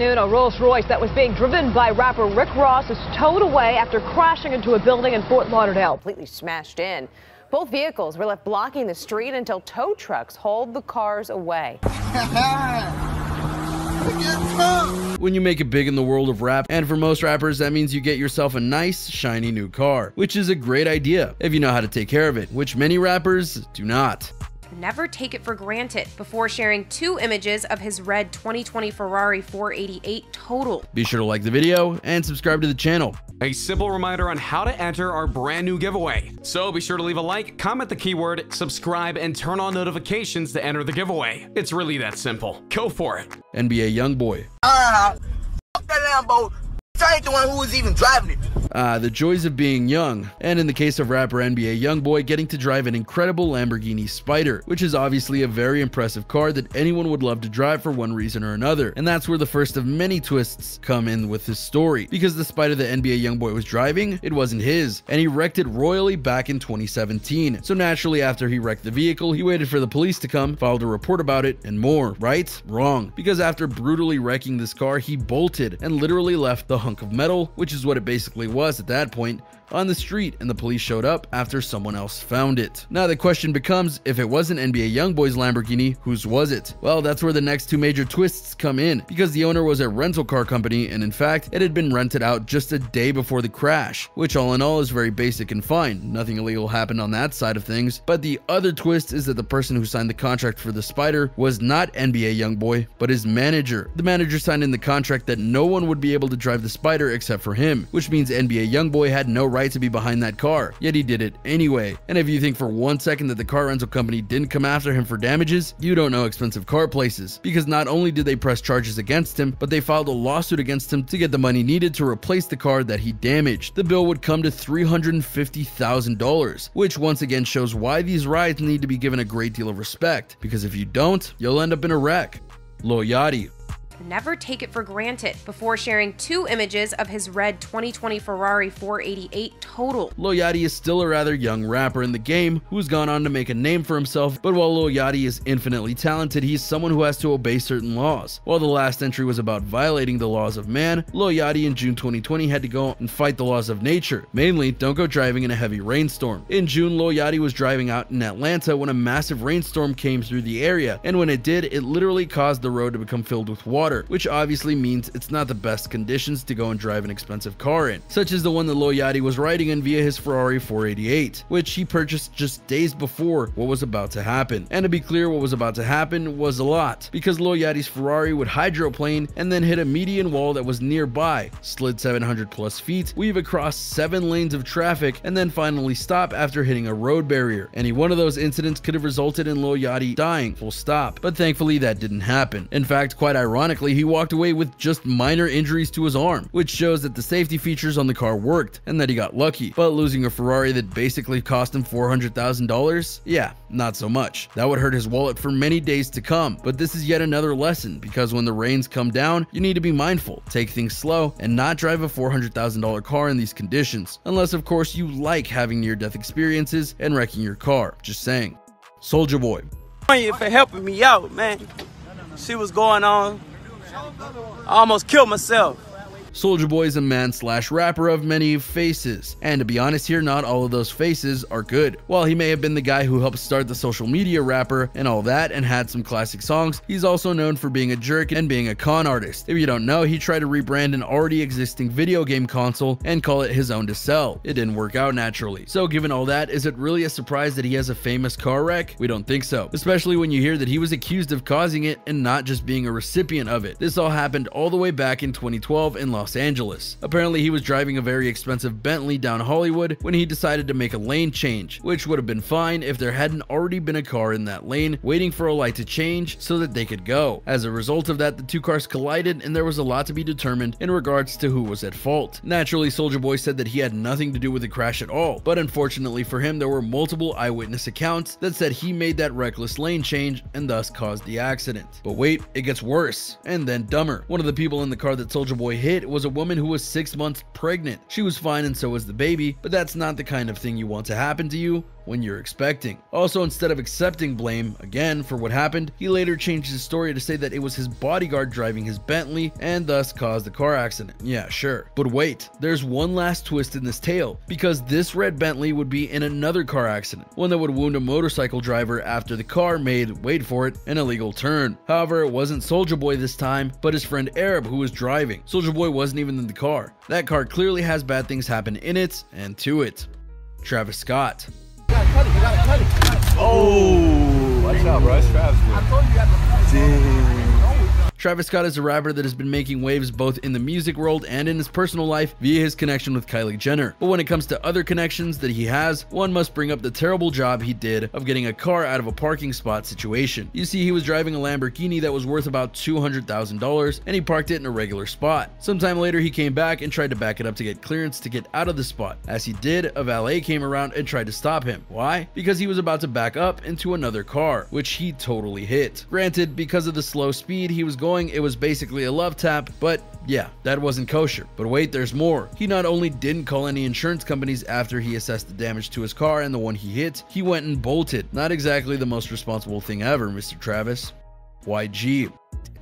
noon, a Rolls-Royce that was being driven by rapper Rick Ross is towed away after crashing into a building in Fort Lauderdale. Completely smashed in. Both vehicles were left blocking the street until tow trucks hauled the cars away. When you make it big in the world of rap, and for most rappers that means you get yourself a nice, shiny new car, which is a great idea if you know how to take care of it, which many rappers do not. Never take it for granted before sharing 2 images of his red 2020 Ferrari 488 totaled. Be sure to like the video and subscribe to the channel. A simple reminder on how to enter our brand new giveaway. So be sure to leave a like, comment the keyword, subscribe, and turn on notifications to enter the giveaway. It's really that simple. Go for it. NBA Youngboy. Fuck that Lambo. I ain't the one who was even driving it. The joys of being young, and in the case of rapper NBA Youngboy, getting to drive an incredible Lamborghini Spider, which is obviously a very impressive car that anyone would love to drive for one reason or another. And that's where the first of many twists come in with his story, because the Spider that NBA Youngboy was driving, it wasn't his, and he wrecked it royally back in 2017. So naturally, after he wrecked the vehicle, he waited for the police to come, filed a report about it, and more. Right? Wrong. Because after brutally wrecking this car, he bolted and literally left the hunk of metal, which is what it basically was at that point, on the street, and the police showed up after someone else found it. Now the question becomes, if it wasn't NBA Youngboy's Lamborghini, whose was it? Well, that's where the next 2 major twists come in, because the owner was a rental car company, and in fact, it had been rented out just a day before the crash, which all in all is very basic and fine. Nothing illegal happened on that side of things. But the other twist is that the person who signed the contract for the Spider was not NBA Youngboy, but his manager. The manager signed in the contract that no one would be able to drive the Spider except for him, which means NBA Youngboy had no right to be behind that car, yet he did it anyway. And if you think for 1 second that the car rental company didn't come after him for damages, you don't know expensive car places, because not only did they press charges against him, but they filed a lawsuit against him to get the money needed to replace the car that he damaged. The bill would come to $350,000, which once again shows why these rides need to be given a great deal of respect, because if you don't, you'll end up in a wreck. Lil Yachty. Never take it for granted before sharing 2 images of his red 2020 Ferrari 488 totaled. Lil Yachty is still a rather young rapper in the game who's gone on to make a name for himself, but while Lil Yachty is infinitely talented, he's someone who has to obey certain laws. While the last entry was about violating the laws of man, Lil Yachty in June 2020 had to go and fight the laws of nature. Mainly, don't go driving in a heavy rainstorm. In June, Lil Yachty was driving out in Atlanta when a massive rainstorm came through the area, and when it did, it literally caused the road to become filled with water, which obviously means it's not the best conditions to go and drive an expensive car in, such as the one that Lil Yachty was riding in via his Ferrari 488, which he purchased just days before what was about to happen. And to be clear, what was about to happen was a lot, because Lil Yachty's Ferrari would hydroplane and then hit a median wall that was nearby, slid 700 plus feet, weave across 7 lanes of traffic, and then finally stop after hitting a road barrier. Any one of those incidents could have resulted in Lil Yachty dying, full stop, but thankfully that didn't happen. In fact, quite ironically, he walked away with just minor injuries to his arm, which shows that the safety features on the car worked and that he got lucky. But losing a Ferrari that basically cost him $400,000? Yeah, not so much. That would hurt his wallet for many days to come. But this is yet another lesson, because when the rains come down, you need to be mindful, take things slow, and not drive a $400,000 car in these conditions. Unless of course you like having near-death experiences and wrecking your car. Just saying. Soulja Boy. Thank you for helping me out, man. See what's going on. I almost killed myself. Soulja Boy is a man/rapper of many faces, and to be honest here, not all of those faces are good. While he may have been the guy who helped start the social media rapper and all that and had some classic songs, he's also known for being a jerk and being a con artist. If you don't know, he tried to rebrand an already existing video game console and call it his own to sell. It didn't work out naturally. So given all that, is it really a surprise that he has a famous car wreck? We don't think so, especially when you hear that he was accused of causing it and not just being a recipient of it. This all happened all the way back in 2012 in Los Angeles. Apparently, he was driving a very expensive Bentley down Hollywood when he decided to make a lane change, which would have been fine if there hadn't already been a car in that lane waiting for a light to change so that they could go. As a result of that, the 2 cars collided and there was a lot to be determined in regards to who was at fault. Naturally, Soulja Boy said that he had nothing to do with the crash at all, but unfortunately for him, there were multiple eyewitness accounts that said he made that reckless lane change and thus caused the accident. But wait, it gets worse, and then dumber. One of the people in the car that Soulja Boy hit was a woman who was 6 months pregnant. She was fine and so was the baby, but that's not the kind of thing you want to happen to you when you're expecting. Also, instead of accepting blame again for what happened, he later changed his story to say that it was his bodyguard driving his Bentley and thus caused the car accident. Yeah, sure. But wait, there's one last twist in this tale, because this red Bentley would be in another car accident, one that would wound a motorcycle driver after the car made, wait for it, an illegal turn. However, it wasn't Soulja Boy this time, but his friend Arab who was driving. Soulja Boy wasn't even in the car. That car clearly has bad things happen in it and to it. Travis Scott. Oh, watch out, bro. It's Travis. I told you Damn. Travis Scott is a rapper that has been making waves both in the music world and in his personal life via his connection with Kylie Jenner. But when it comes to other connections that he has, one must bring up the terrible job he did of getting a car out of a parking spot situation. You see, he was driving a Lamborghini that was worth about $200,000 and he parked it in a regular spot. Sometime later, he came back and tried to back it up to get clearance to get out of the spot. As he did, a valet came around and tried to stop him. Why? Because he was about to back up into another car, which he totally hit. Granted, because of the slow speed he was going, it was basically a love tap, but yeah, that wasn't kosher. But wait, there's more. He not only didn't call any insurance companies after he assessed the damage to his car and the one he hit, he went and bolted. Not exactly the most responsible thing ever, Mr. Travis. YG.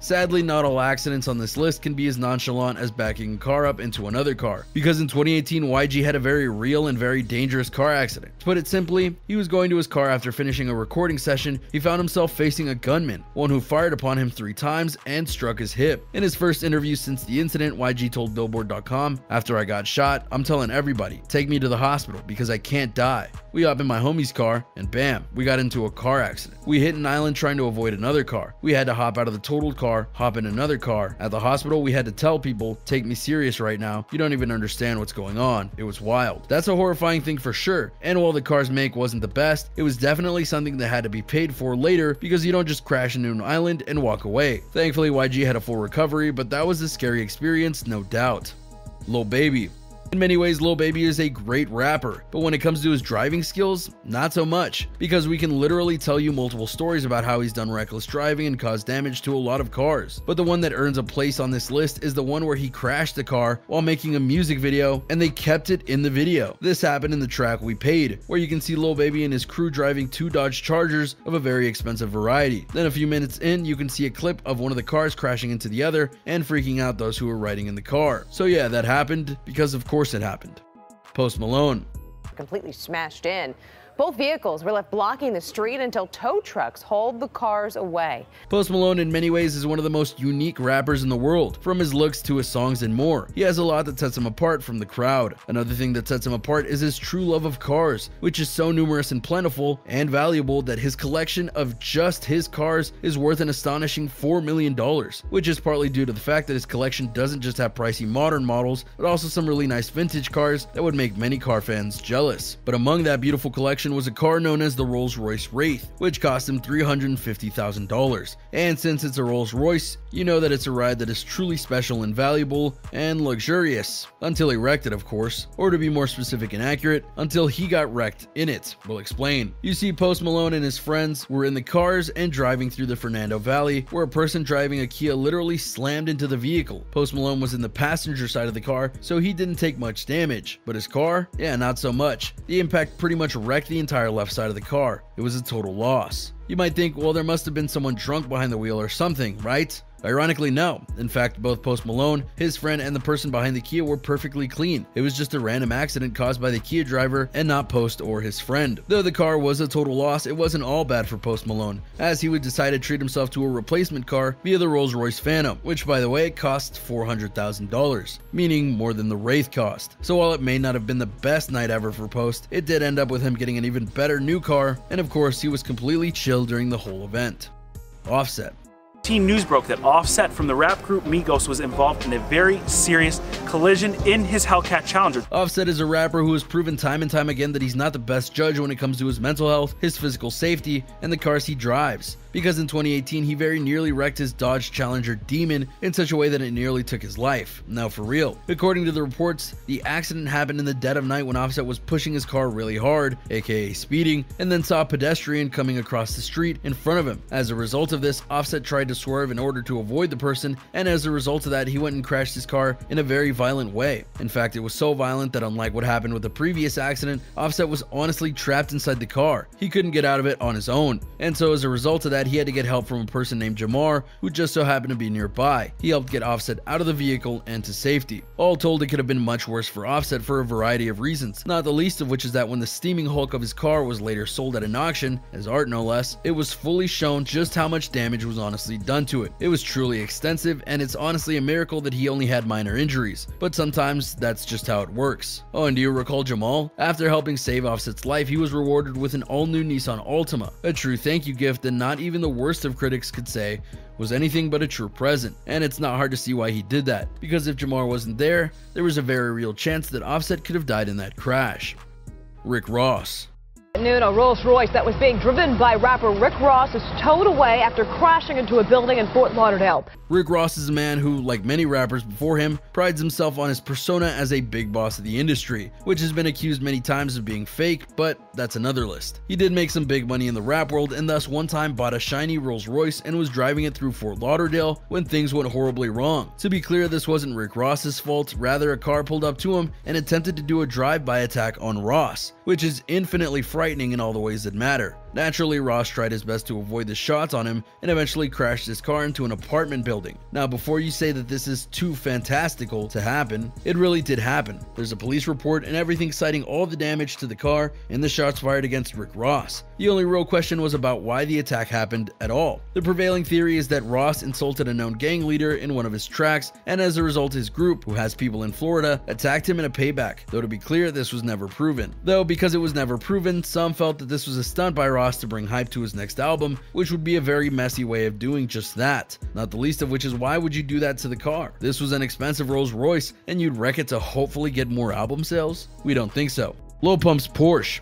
Sadly, not all accidents on this list can be as nonchalant as backing a car up into another car, because in 2018, YG had a very real and very dangerous car accident. To put it simply, he was going to his car after finishing a recording session. He found himself facing a gunman, one who fired upon him 3 times and struck his hip. In his first interview since the incident, YG told Billboard.com, "After I got shot, I'm telling everybody, take me to the hospital because I can't die. We hop in my homie's car and bam, we got into a car accident. We hit an island trying to avoid another car. We had to hop out of the totaled car, hop in another car. At the hospital, we had to tell people, take me serious right now. You don't even understand what's going on. It was wild." That's a horrifying thing for sure. And while the car's make wasn't the best, it was definitely something that had to be paid for later because you don't just crash into an island and walk away. Thankfully, YG had a full recovery, but that was a scary experience, no doubt. Lil Baby. In many ways, Lil Baby is a great rapper, but when it comes to his driving skills, not so much, because we can literally tell you multiple stories about how he's done reckless driving and caused damage to a lot of cars. But the one that earns a place on this list is the one where he crashed a car while making a music video, and they kept it in the video. This happened in the track We Paid, where you can see Lil Baby and his crew driving 2 Dodge Chargers of a very expensive variety. Then a few minutes in, you can see a clip of one of the cars crashing into the other and freaking out those who were riding in the car. So yeah, that happened because of course it happened. Post Malone. Completely smashed in. Both vehicles were left blocking the street until tow trucks hauled the cars away. Post Malone in many ways is one of the most unique rappers in the world, from his looks to his songs and more. He has a lot that sets him apart from the crowd. Another thing that sets him apart is his true love of cars, which is so numerous and plentiful and valuable that his collection of just his cars is worth an astonishing $4 million, which is partly due to the fact that his collection doesn't just have pricey modern models, but also some really nice vintage cars that would make many car fans jealous. But among that beautiful collection was a car known as the Rolls-Royce Wraith, which cost him $350,000. And since it's a Rolls-Royce, you know that it's a ride that is truly special and valuable and luxurious. Until he wrecked it, of course. Or to be more specific and accurate, until he got wrecked in it. We'll explain. You see, Post Malone and his friends were in the cars and driving through the Fernando Valley, where a person driving a Kia literally slammed into the vehicle. Post Malone was in the passenger side of the car, so he didn't take much damage. But his car? Yeah, not so much. The impact pretty much wrecked the entire left side of the car. It was a total loss. You might think, well, there must have been someone drunk behind the wheel or something, right? Ironically, no. In fact, both Post Malone, his friend, and the person behind the Kia were perfectly clean. It was just a random accident caused by the Kia driver and not Post or his friend. Though the car was a total loss, it wasn't all bad for Post Malone, as he would decide to treat himself to a replacement car via the Rolls-Royce Phantom, which by the way cost $400,000, meaning more than the Wraith cost. So while it may not have been the best night ever for Post, it did end up with him getting an even better new car, and of course he was completely chill during the whole event. Offset. News broke that Offset from the rap group Migos was involved in a very serious collision in his Hellcat Challenger. Offset is a rapper who has proven time and time again that he's not the best judge when it comes to his mental health, his physical safety, and the cars he drives. because in 2018 he very nearly wrecked his Dodge Challenger Demon in such a way that it nearly took his life. Now for real. According to the reports, the accident happened in the dead of night when Offset was pushing his car really hard, aka speeding, and then saw a pedestrian coming across the street in front of him. As a result of this, Offset tried to swerve in order to avoid the person, and as a result of that, he went and crashed his car in a very violent way. In fact, it was so violent that unlike what happened with the previous accident, Offset was honestly trapped inside the car. He couldn't get out of it on his own, and so as a result of that, he had to get help from a person named Jamar, who just so happened to be nearby. He helped get Offset out of the vehicle and to safety. All told, it could have been much worse for Offset for a variety of reasons, not the least of which is that when the steaming hulk of his car was later sold at an auction, as art no less, it was fully shown just how much damage was honestly done to it. It was truly extensive, and it's honestly a miracle that he only had minor injuries, but sometimes that's just how it works. Oh, and do you recall Jamal? After helping save Offset's life, he was rewarded with an all-new Nissan Altima, a true thank you gift that not even the worst of critics could say was anything but a true present. And it's not hard to see why he did that, because if Jamar wasn't there, there was a very real chance that Offset could have died in that crash. Rick Ross. At noon, a Rolls Royce that was being driven by rapper Rick Ross is towed away after crashing into a building in Fort Lauderdale. Rick Ross is a man who, like many rappers before him, prides himself on his persona as a big boss of the industry, which has been accused many times of being fake, but that's another list. He did make some big money in the rap world, and thus one time bought a shiny Rolls Royce and was driving it through Fort Lauderdale when things went horribly wrong. To be clear, this wasn't Rick Ross's fault, rather a car pulled up to him and attempted to do a drive-by attack on Ross, which is infinitely frightening in all the ways that matter. Naturally, Ross tried his best to avoid the shots on him and eventually crashed his car into an apartment building. Now, before you say that this is too fantastical to happen, it really did happen. There's a police report and everything citing all the damage to the car and the shots fired against Rick Ross. The only real question was about why the attack happened at all. The prevailing theory is that Ross insulted a known gang leader in one of his tracks, and as a result his group, who has people in Florida, attacked him in a payback, though to be clear, this was never proven. Though because it was never proven, some felt that this was a stunt by Ross to bring hype to his next album, which would be a very messy way of doing just that. Not the least of which is why would you do that to the car? This was an expensive Rolls Royce, and you'd wreck it to hopefully get more album sales? We don't think so. Lil Pump's Porsche.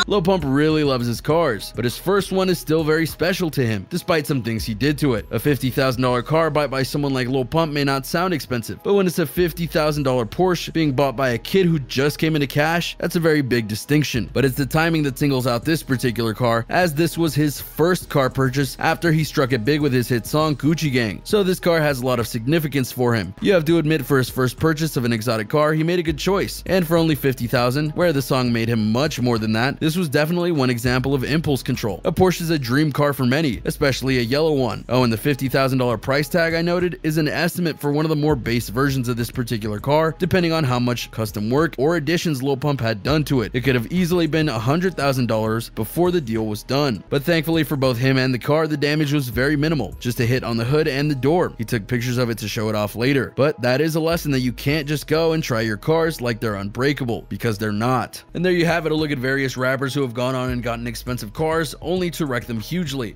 Lil Pump really loves his cars, but his first one is still very special to him, despite some things he did to it. A $50,000 car bought by someone like Lil Pump may not sound expensive, but when it's a $50,000 Porsche being bought by a kid who just came into cash, that's a very big distinction. But it's the timing that singles out this particular car, as this was his first car purchase after he struck it big with his hit song Gucci Gang. So this car has a lot of significance for him. You have to admit, for his first purchase of an exotic car, he made a good choice. And for only $50,000, where the song made him much more than that, this was definitely one example of impulse control. A Porsche is a dream car for many, especially a yellow one. Oh, and the $50,000 price tag I noted is an estimate for one of the more base versions of this particular car, depending on how much custom work or additions Lil Pump had done to it. It could have easily been $100,000 before the deal was done. But thankfully for both him and the car, the damage was very minimal, just a hit on the hood and the door. He took pictures of it to show it off later. But that is a lesson that you can't just go and try your cars like they're unbreakable, because they're not. And there you have it, a look at various rappers who have gone on and gotten expensive cars only to wreck them hugely.